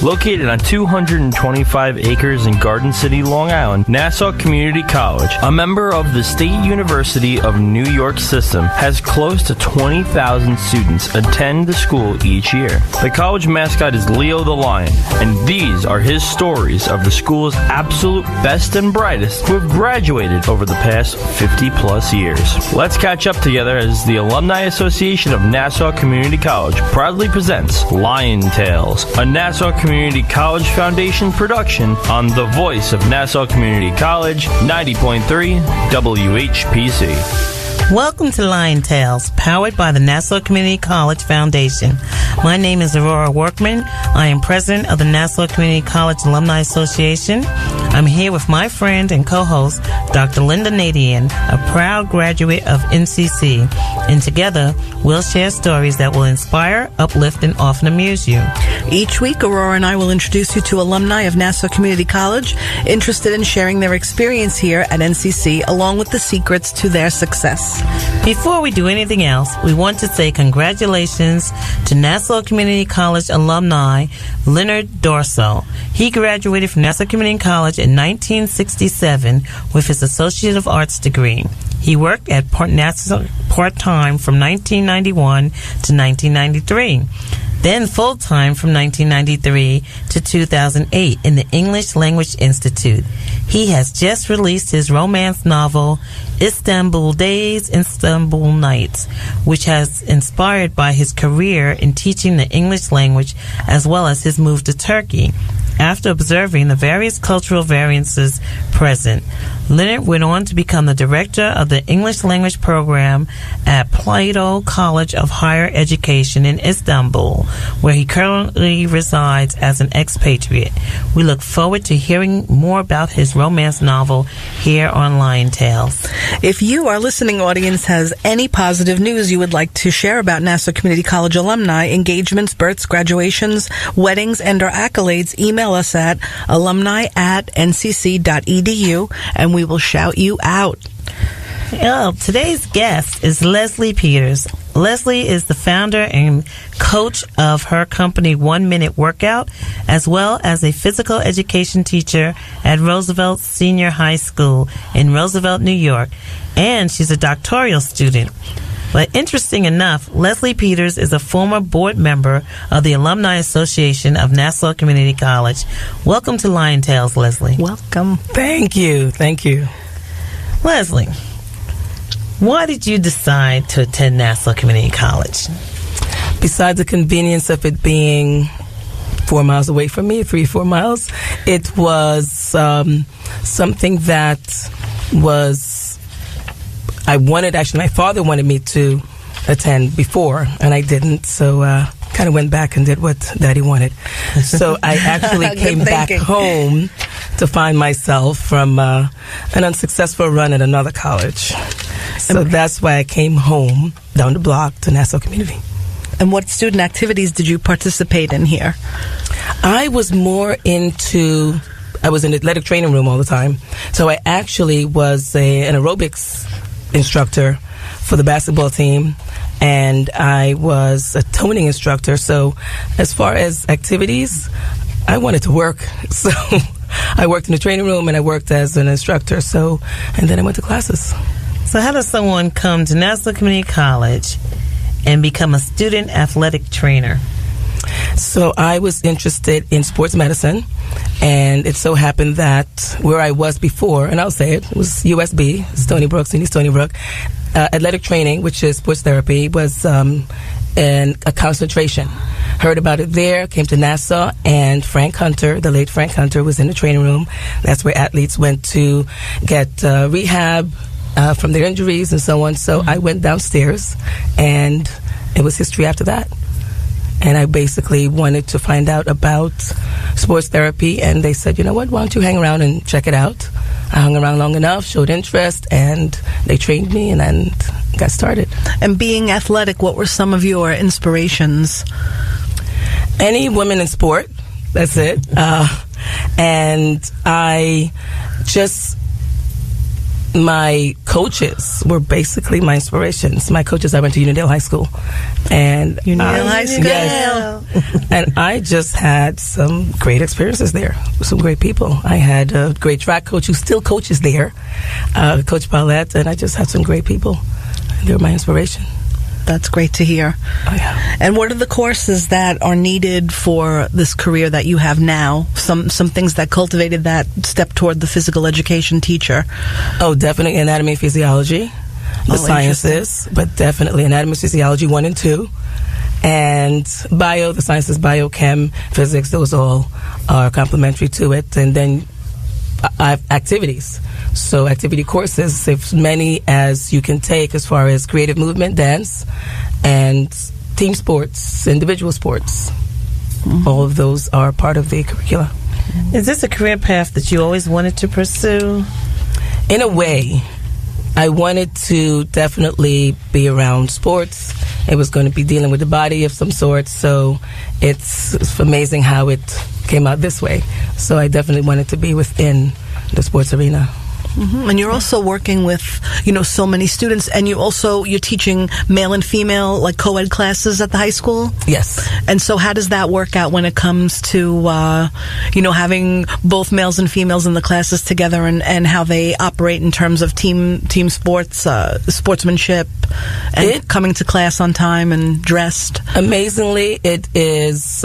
Located on 225 acres in Garden City, Long Island, Nassau Community College, a member of the State University of New York system, has close to 20,000 students attend the school each year. The college mascot is Leo the Lion, and these are his stories of the school's absolute best and brightest who have graduated over the past 50-plus years. Let's catch up together as the Alumni Association of Nassau Community College proudly presents Lion Tales, a Nassau Community College Foundation production on the voice of Nassau Community College, 90.3 WHPC. Welcome to Lion Tales, powered by the Nassau Community College Foundation. My name is Aurora Workman. I am president of the Nassau Community College Alumni Association. I'm here with my friend and co-host, Dr. Lynnda Nadien, a proud graduate of NCC, and together we'll share stories that will inspire, uplift, and often amuse you. Each week, Aurora and I will introduce you to alumni of Nassau Community College interested in sharing their experience here at NCC, along with the secrets to their success. Before we do anything else, we want to say congratulations to Nassau Community College alumni Leonard Dorso. He graduated from Nassau Community College in 1967 with his Associate of Arts degree. He worked at Nassau part-time from 1991 to 1993. Then full-time from 1993 to 2008 in the English Language Institute. He has just released his romance novel, Istanbul Days, Istanbul Nights, which has inspired by his career in teaching the English language as well as his move to Turkey. After observing the various cultural variances present, Leonard went on to become the director of the English language program at Plato College of Higher Education in Istanbul, where he currently resides as an expatriate. We look forward to hearing more about his romance novel here on Lion Tales. If you, our listening audience, has any positive news you would like to share about Nassau Community College alumni, engagements, births, graduations, weddings, and/or accolades, email us at alumni@ncc.edu and we will shout you out. Today's guest is Leslie Pieters. Leslie is the founder and coach of her company 1 Minute Workout, as well as a physical education teacher at Roosevelt Senior High School in Roosevelt, New York, and she's a doctoral student. But interesting enough, Leslie Pieters is a former board member of the Alumni Association of Nassau Community College. Welcome to Lion Tales, Leslie. Welcome. Thank you. Thank you. Leslie, why did you decide to attend Nassau Community College? Besides the convenience of it being 4 miles away from me, 3-4 miles, it was something that I wanted, actually, my father wanted me to attend before, and I didn't, so kind of went back and did what Daddy wanted. So I actually came back home to find myself from an unsuccessful run at another college. So that's why I came home down the block to Nassau Community. And what student activities did you participate in here? I was more into, I was in the athletic training room all the time. So I actually was an aerobics instructor for the basketball team, and I was a toning instructor. So as far as activities, I wanted to work. So I worked in the training room and I worked as an instructor. So, and then I went to classes. So how does someone come to Nassau Community College and become a student athletic trainer? So I was interested in sports medicine, and it so happened that where I was before, and I'll say it was USB, Stony Brook, SUNY Stony Brook, athletic training, which is sports therapy, was a concentration. Heard about it there, came to Nassau, and Frank Hunter, the late Frank Hunter, was in the training room. That's where athletes went to get rehab from their injuries and so on. So I went downstairs, and it was history after that. And I basically wanted to find out about sports therapy, and they said, you know what, why don't you hang around and check it out? I hung around long enough, showed interest, and they trained me, and then got started. And being athletic, what were some of your inspirations? Any woman in sport, that's it. And I just My coaches were basically my inspirations. My coaches, I went to Uniondale High School. And Uniondale High School. Yes. And I just had some great experiences there with some great people. I had a great track coach who still coaches there, Coach Paulette, and I just had some great people. They were my inspiration. That's great to hear. Oh, yeah. And what are the courses that are needed for this career that you have now? Some things that cultivated that step toward the physical education teacher. Oh, definitely anatomy and physiology, the sciences, but definitely anatomy and physiology 1 and 2. And bio, the sciences, biochem, physics, those all are complementary to it. And then I have activities. So activity courses, as many as you can take as far as creative movement, dance, and team sports, individual sports. Mm-hmm. All of those are part of the curricula. Is this a career path that you always wanted to pursue? In a way, I wanted to definitely be around sports. It was going to be dealing with the body of some sort. So it's amazing how it came out this way. So I definitely wanted to be within the sports arena. Mm-hmm. And you're also working with, so many students, and you're teaching male and female, like co-ed classes at the high school? Yes. And so how does that work out when it comes to, having both males and females in the classes together, and how they operate in terms of team sports, sportsmanship, and coming to class on time and dressed? Amazingly, it is...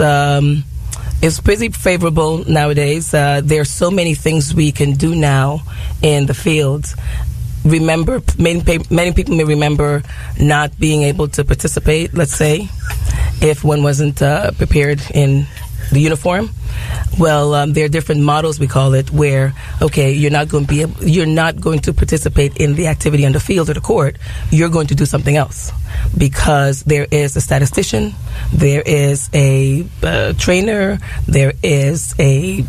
It's pretty favorable nowadays. There are so many things we can do now in the field. Remember, many people may remember not being able to participate, let's say, if one wasn't prepared in the uniform. Well, there are different models, we call it, where you're not going to participate in the activity on the field or the court. You're going to do something else, because there is a statistician, there is a trainer, there is a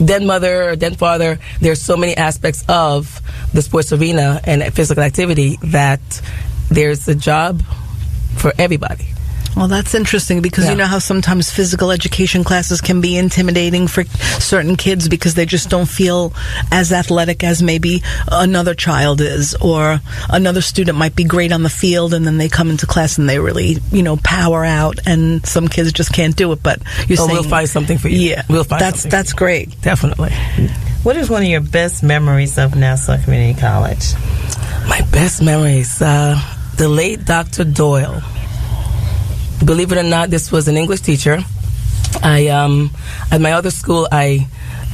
den mother or den father. There's so many aspects of the sports arena and physical activity that there's a job for everybody. Well, that's interesting, because you know how sometimes physical education classes can be intimidating for certain kids because they just don't feel as athletic as maybe another child is, or another student might be great on the field and then they come into class and they really, power out, and some kids just can't do it. But you're saying we'll find something for you. Yeah, we'll find something. That's great. Definitely. What is one of your best memories of Nassau Community College? My best memories, the late Dr. Doyle. Believe it or not, this was an English teacher. At my other school, I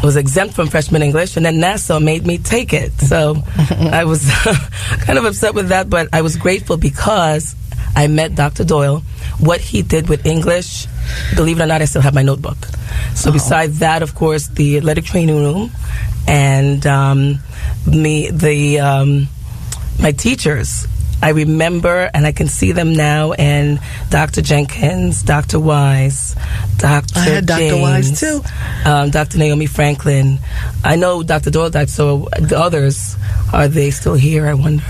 was exempt from freshman English, and then Nassau made me take it. So I was kind of upset with that, but I was grateful because I met Dr. Doyle. What he did with English, believe it or not, I still have my notebook. So besides that, of course, the athletic training room, and my teachers, I remember, and I can see them now, and Dr. Jenkins, Dr. Wise, Dr. I had Dr. James, Wise, too. Dr. Naomi Franklin. I know Dr. Doyle died, so the others, are they still here, I wonder?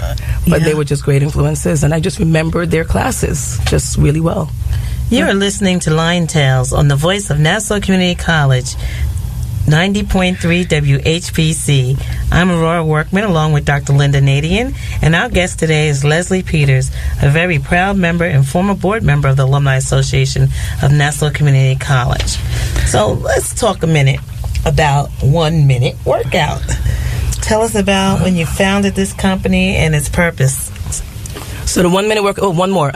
But they were just great influences, and I just remembered their classes just really well. You are listening to Lion Tales on the voice of Nassau Community College, 90.3 WHPC. I'm Aurora Workman, along with Dr. Lynnda Nadien, and our guest today is Leslie Pieters, a very proud member and former board member of the Alumni Association of Nassau Community College. So let's talk a minute about 1 Minute Workout. Tell us about when you founded this company and its purpose. So the 1 minute workout. Oh, one more.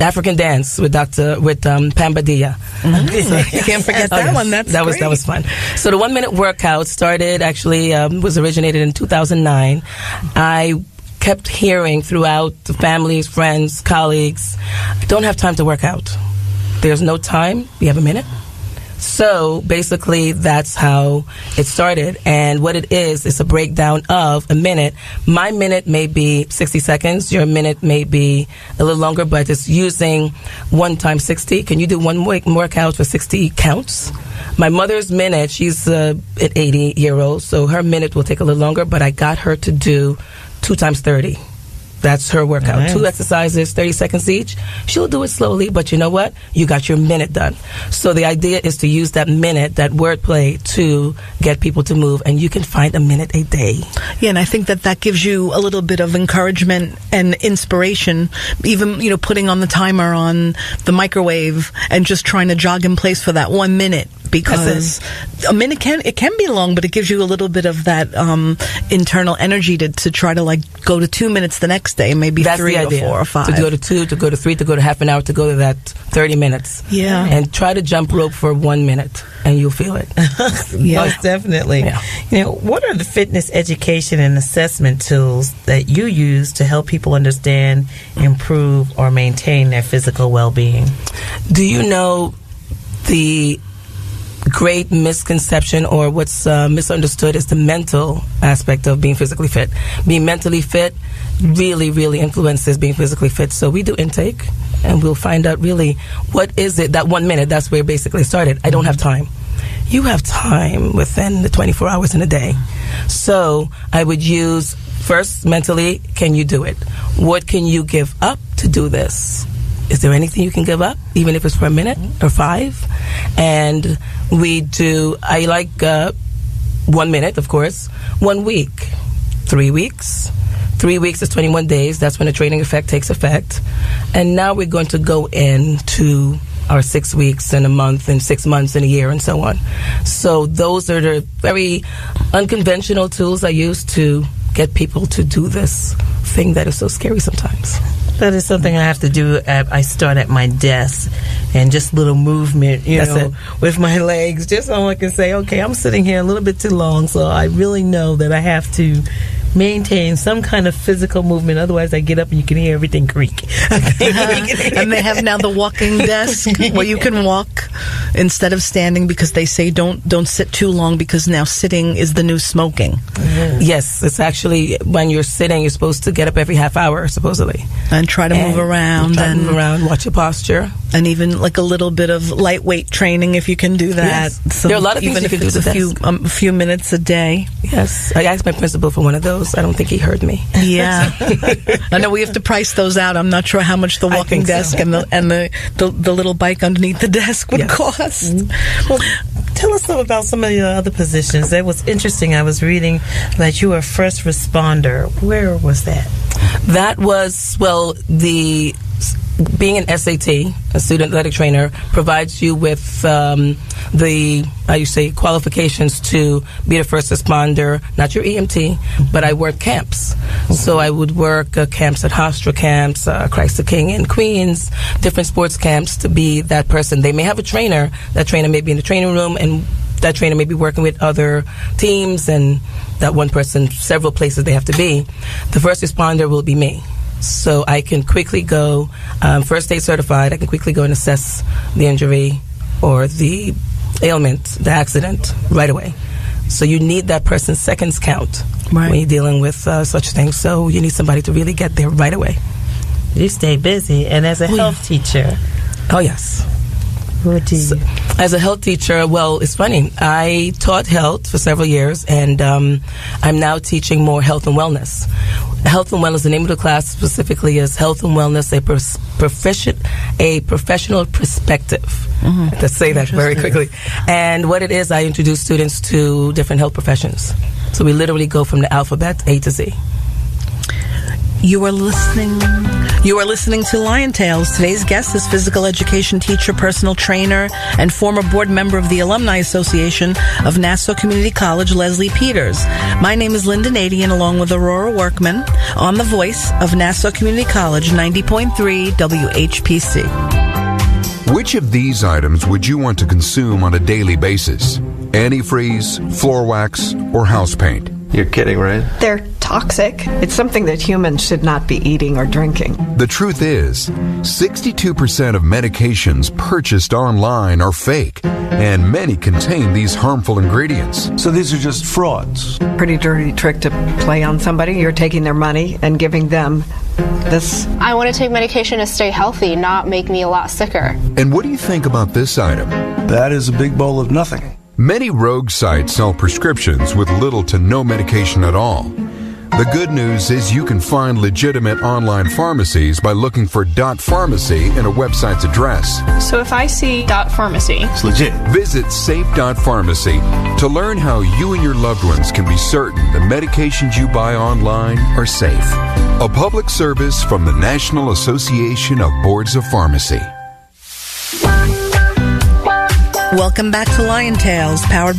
African dance with Pam Badia. Mm-hmm. You can't forget that one. That was fun. So the 1 minute workout started was originated in 2009. I kept hearing throughout the families, friends, colleagues, I don't have time to work out. There's no time. You have a minute. So basically, that's how it started. And what it is a breakdown of a minute. My minute may be 60 seconds. Your minute may be a little longer, but it's using 1 times 60. Can you do one workout for 60 counts? My mother's minute, she's an 80-year-old, so her minute will take a little longer, but I got her to do 2 times 30. That's her workout. Nice. 2 exercises, 30 seconds each. She'll do it slowly, but you know what? You got your minute done. So the idea is to use that minute, that wordplay, to get people to move, and you can find a minute a day. Yeah, and I think that gives you a little bit of encouragement and inspiration, even, putting on the timer on the microwave and just trying to jog in place for that 1 minute. Because a minute can be long, but it gives you a little bit of that internal energy to try to go to 2 minutes the next day, maybe That's 3 the or idea. 4 or 5. To go to 2, to go to 3, to go to half an hour, to go to that 30 minutes. Yeah. And try to jump rope for 1 minute, and you'll feel it. Yeah. Most definitely. Yeah. What are the fitness education and assessment tools that you use to help people understand, improve, or maintain their physical well-being? Do you know the great misconception, or what's misunderstood, is the mental aspect of being physically fit? Being mentally fit really, really influences being physically fit. So we do intake, and we'll find out really what is it, that 1 minute, that's where it basically started. I don't have time. You have time within the 24 hours in a day. So I would use, first, mentally, can you do it? What can you give up to do this? Is there anything you can give up, even if it's for a minute or 5? And I like 1 minute, of course, 1 week, 3 weeks. 3 weeks is 21 days. That's when the training effect takes effect. And now we're going to go into our 6 weeks and a month and 6 months and a year and so on. So those are the very unconventional tools I use to get people to do this thing that is so scary sometimes. That is something I have to do. I start at my desk, and just little movement, with my legs, just so I can say, okay, I'm sitting here a little bit too long, so I really know that I have to maintain some kind of physical movement. Otherwise, I get up and you can hear everything creak. And they have now the walking desk where you can walk instead of standing, because they say don't sit too long, because now sitting is the new smoking. Mm-hmm. Yes, it's actually, when you're sitting, you're supposed to get up every half hour, supposedly. And try to move around. Move around, watch your posture. And even a little bit of lightweight training, if you can do that. Yes. So there are a lot of things you can do to a few minutes a day. Yes. I asked my principal for one of those. I don't think he heard me. Yeah. I know we have to price those out. I'm not sure how much the walking desk and the little bike underneath the desk would cost. Mm-hmm. Well, tell us about some of your other positions. That was interesting. I was reading that you were a first responder. Where was that? That was, being an SAT, a student athletic trainer, provides you with qualifications to be the first responder, not your EMT, but I work camps. So I would work camps at Hofstra camps, Christ the King in Queens, different sports camps, to be that person. They may have a trainer. That trainer may be in the training room, and that trainer may be working with other teams, and that one person, several places they have to be. The first responder will be me. So I can quickly go, first aid certified, I can quickly go and assess the injury or the ailment, the accident, right away. So you need that person's seconds count when you're dealing with such things. So you need somebody to really get there right away. You stay busy. And as a health teacher? Oh, yes. What do you do? As a health teacher, it's funny. I taught health for several years, and I'm now teaching more health and wellness. Health and wellness, the name of the class specifically is Health and Wellness, a professional perspective. Mm-hmm. Let's say that very quickly. And what it is, I introduce students to different health professions. So we literally go from the alphabet A to Z. You are listening to Lion Tales. Today's guest is physical education teacher, personal trainer, and former board member of the Alumni Association of Nassau Community College, Leslie Pieters. My name is Lynnda Nadien, along with Aurora Workman, on the voice of Nassau Community College, 90.3 WHPC. Which of these items would you want to consume on a daily basis? Antifreeze, floor wax, or house paint? You're kidding, right? They're toxic. It's something that humans should not be eating or drinking. The truth is, 62% of medications purchased online are fake, and many contain these harmful ingredients. So these are just frauds. Pretty dirty trick to play on somebody. You're taking their money and giving them this. I want to take medication to stay healthy, not make me a lot sicker. And what do you think about this item? That is a big bowl of nothing. Many rogue sites sell prescriptions with little to no medication at all. The good news is you can find legitimate online pharmacies by looking for .pharmacy in a website's address. So if I see .pharmacy, It's legit. Visit safe.pharmacy to learn how you and your loved ones can be certain the medications you buy online are safe. A public service from the National Association of Boards of Pharmacy. Welcome back to Lion Tales, powered